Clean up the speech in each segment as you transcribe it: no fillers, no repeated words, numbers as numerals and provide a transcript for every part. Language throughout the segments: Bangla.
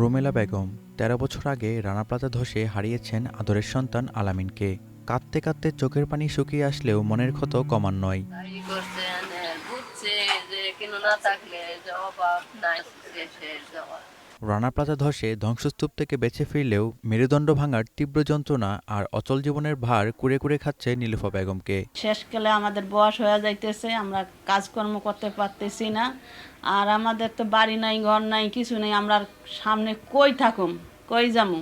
রুমেলা বেগম ১৩ বছর আগে রানা প্লাজা ধসে হারিয়েছেন আদরের সন্তান আলামিনকে। কাঁদতে কাঁদতে চোখের পানি শুকিয়ে আসলেও মনের ক্ষত কমার নয়। বুঝছে যে কিন্তু না থাকলে যে অভাব নাই শেষ যাওয়া। রানা প্লাজা ধসে ধ্বংসস্তূপ থেকে বেঁচে ফিরলেও মেরুদণ্ড ভাঙার তীব্র যন্ত্রণা আর অচল জীবনের ভার কুরে কুরে খাচ্ছে নীলুফা বেগমকে। শেষকালে আমাদের বয়স হয়ে যাইতেছে, আমরা কাজকর্ম করতে পারতেছি না। আর আমাদের তো বাড়ি নাই, ঘর নাই, কিছু নেই। আমরা সামনে কই থাকুম, কই যামু?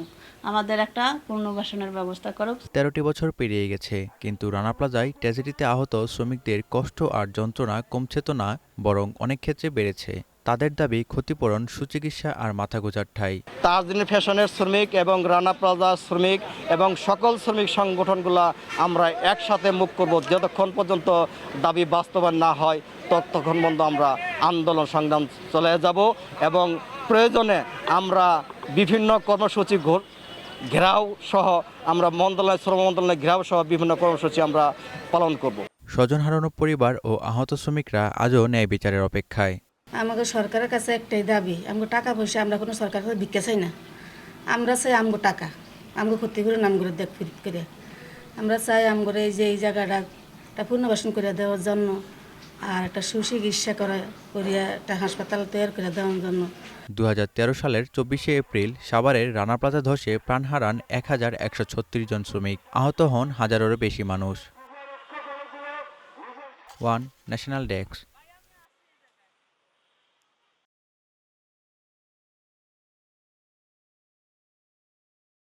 আমাদের একটা পুনর্বাসনের ব্যবস্থা করুক। ১৩টি বছর পেরিয়ে গেছে, কিন্তু রানা প্লাজায় ট্র্যাজেডিতে আহত শ্রমিকদের কষ্ট আর যন্ত্রণা কমছে তো না, বরং অনেক ক্ষেত্রে বেড়েছে। তাদের দাবি ক্ষতিপূরণ, সুচিকিৎসা আর মাথা গোঁজার ঠাঁই। তাজদিন ফ্যাশনের শ্রমিক এবং রানা প্লাজার শ্রমিক এবং সকল শ্রমিক সংগঠনগুলো আমরা একসাথে মুখ করব। যতক্ষণ পর্যন্ত দাবি বাস্তবায়ন না হয় ততক্ষণ পর্যন্ত আমরা আন্দোলন সংগ্রাম চলে যাব এবং প্রয়োজনে আমরা বিভিন্ন কর্মসূচি ঘেরাও সহ আমরা মন্ত্রণালয়, শ্রম মন্ত্রণালয় ঘেরাও সহ বিভিন্ন কর্মসূচি আমরা পালন করব। স্বজন হারানো পরিবার ও আহত শ্রমিকরা আজও ন্যায় বিচারের অপেক্ষায়। আমাকে সরকারের কাছে একটাই দাবি, আমাকে টাকা পয়সা আমরা কোনো সরকারের কাছে ভিক্ষা চাই না। আমরা চাই আমগো টাকা, আমগো ক্ষতি করে নামগুলো দেখ ফিরিত করে। আমরা চাই আমগরে এই যে এই জায়গাটা পুনর্বাসন করে দেওয়ার জন্য, আর একটা সুচিকিৎসা করিয়া একটা হাসপাতাল তৈরি করে দেওয়ার জন্য। ২০১৩ সালের ২৪শে এপ্রিল সাভারের রানা প্লাজা ধসে প্রাণ হারান ১,১৩৬ জন শ্রমিক। আহত হন হাজারেরও বেশি মানুষ। One national desk.